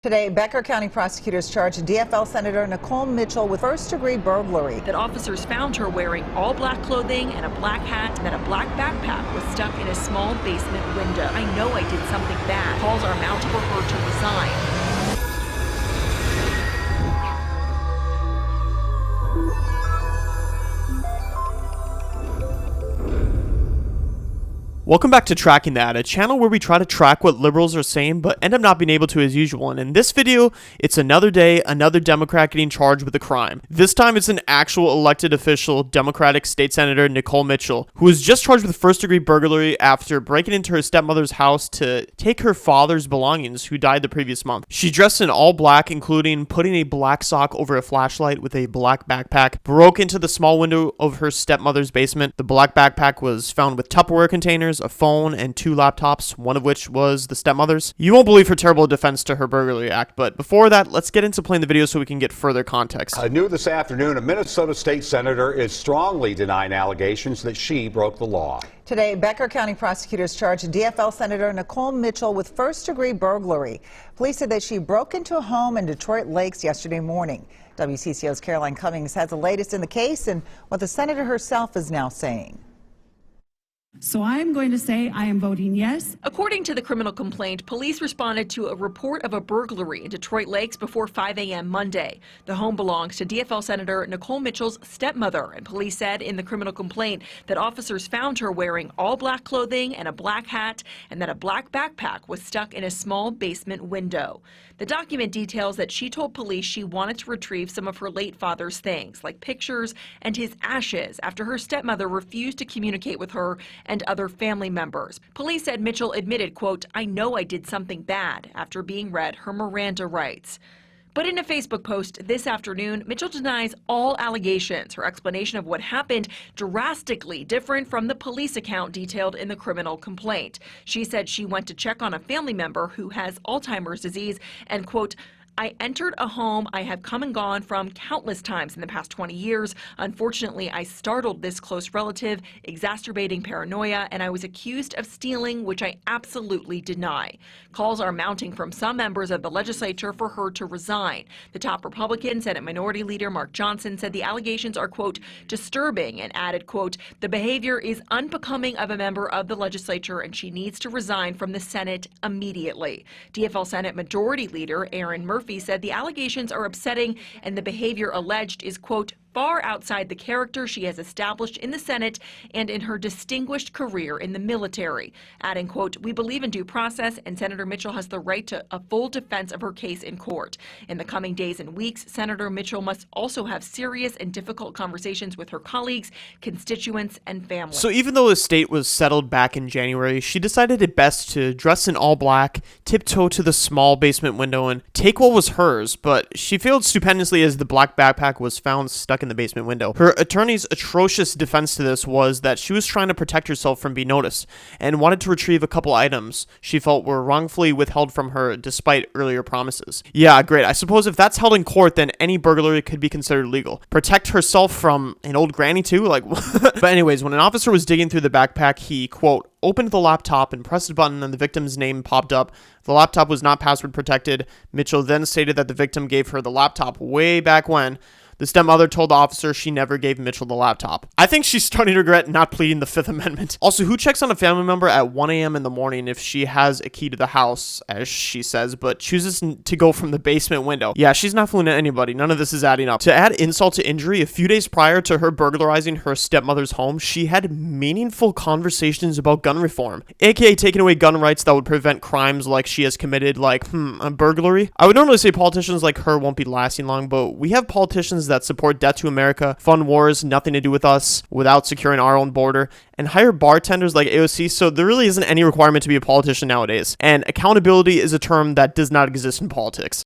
Today, Becker County prosecutors charged DFL Senator Nicole Mitchell with first-degree burglary. That officers found her wearing all black clothing and a black hat, and that a black backpack was stuck in a small basement window. I know I did something bad. Calls are mounted for her to resign. Welcome back to Tracking That, a channel where we try to track what liberals are saying but end up not being able to as usual. And in this video, it's another day, another Democrat getting charged with a crime. This time it's an actual elected official, Democratic State Senator Nicole Mitchell, who was just charged with first-degree burglary after breaking into her stepmother's house to take her father's belongings, who died the previous month. She dressed in all black, including putting a black sock over a flashlight with a black backpack, broke into the small window of her stepmother's basement. The black backpack was found with Tupperware containers, a phone, and 2 laptops, one of which was the stepmother's. You won't believe her terrible defense to her burglary act, but before that, let's get into playing the video so we can get further context. New this afternoon, a Minnesota state senator is strongly denying allegations that she broke the law. Today, Becker County prosecutors charged DFL Senator Nicole Mitchell with first-degree burglary. Police said that she broke into a home in Detroit Lakes yesterday morning. WCCO's Caroline Cummings has the latest in the case and what the senator herself is now saying. So I'm going to say I am voting yes. According to the criminal complaint, police responded to a report of a burglary in Detroit Lakes before 5 a.m. Monday. The home belongs to DFL Senator Nicole Mitchell's stepmother, and police said in the criminal complaint that officers found her wearing all black clothing and a black hat, and that a black backpack was stuck in a small basement window. The document details that she told police she wanted to retrieve some of her late father's things, like pictures and his ashes, after her stepmother refused to communicate with her and other family members. Police said Mitchell admitted, quote, "I know I did something bad," after being read her Miranda rights. But in a Facebook post this afternoon, Mitchell denies all allegations. Her explanation of what happened drastically different from the police account detailed in the criminal complaint. She said she went to check on a family member who has Alzheimer's disease and, quote, "I entered a home I have come and gone from countless times in the past 20 years. Unfortunately, I startled this close relative, exacerbating paranoia, and I was accused of stealing, which I absolutely deny." Calls are mounting from some members of the legislature for her to resign. The top Republican Senate Minority Leader Mark Johnson said the allegations are, quote, "disturbing," and added, quote, "the behavior is unbecoming of a member of the legislature and she needs to resign from the Senate immediately." DFL Senate Majority Leader Aaron Murphy said the allegations are upsetting and the behavior alleged is, quote, "far outside the character she has established in the Senate and in her distinguished career in the military," adding, quote, "we believe in due process and Senator Mitchell has the right to a full defense of her case in court. In the coming days and weeks, Senator Mitchell must also have serious and difficult conversations with her colleagues, constituents, and family." So even though the state was settled back in January, she decided it best to dress in all black, tiptoe to the small basement window, and take what was hers, but she failed stupendously as the black backpack was found stuck in the basement window. Her attorney's atrocious defense to this was that she was trying to protect herself from being noticed and wanted to retrieve a couple items she felt were wrongfully withheld from her despite earlier promises. Yeah, great. I suppose if that's held in court, then any burglary could be considered legal. Protect herself from an old granny too? Like, but anyways, when an officer was digging through the backpack, he, quote, opened the laptop and pressed a button and the victim's name popped up. The laptop was not password protected. Mitchell then stated that the victim gave her the laptop way back when. The stepmother told the officer she never gave Mitchell the laptop. I think she's starting to regret not pleading the Fifth Amendment. Also, who checks on a family member at 1 a.m. in the morning if she has a key to the house, as she says, but chooses to go from the basement window? Yeah, she's not fooling anybody. None of this is adding up. To add insult to injury, a few days prior to her burglarizing her stepmother's home, she had meaningful conversations about gun reform, aka taking away gun rights that would prevent crimes like she has committed, like, a burglary. I would normally say politicians like her won't be lasting long, but we have politicians that support death to America, fund wars, nothing to do with us, without securing our own border, and hire bartenders like AOC, so there really isn't any requirement to be a politician nowadays. And accountability is a term that does not exist in politics.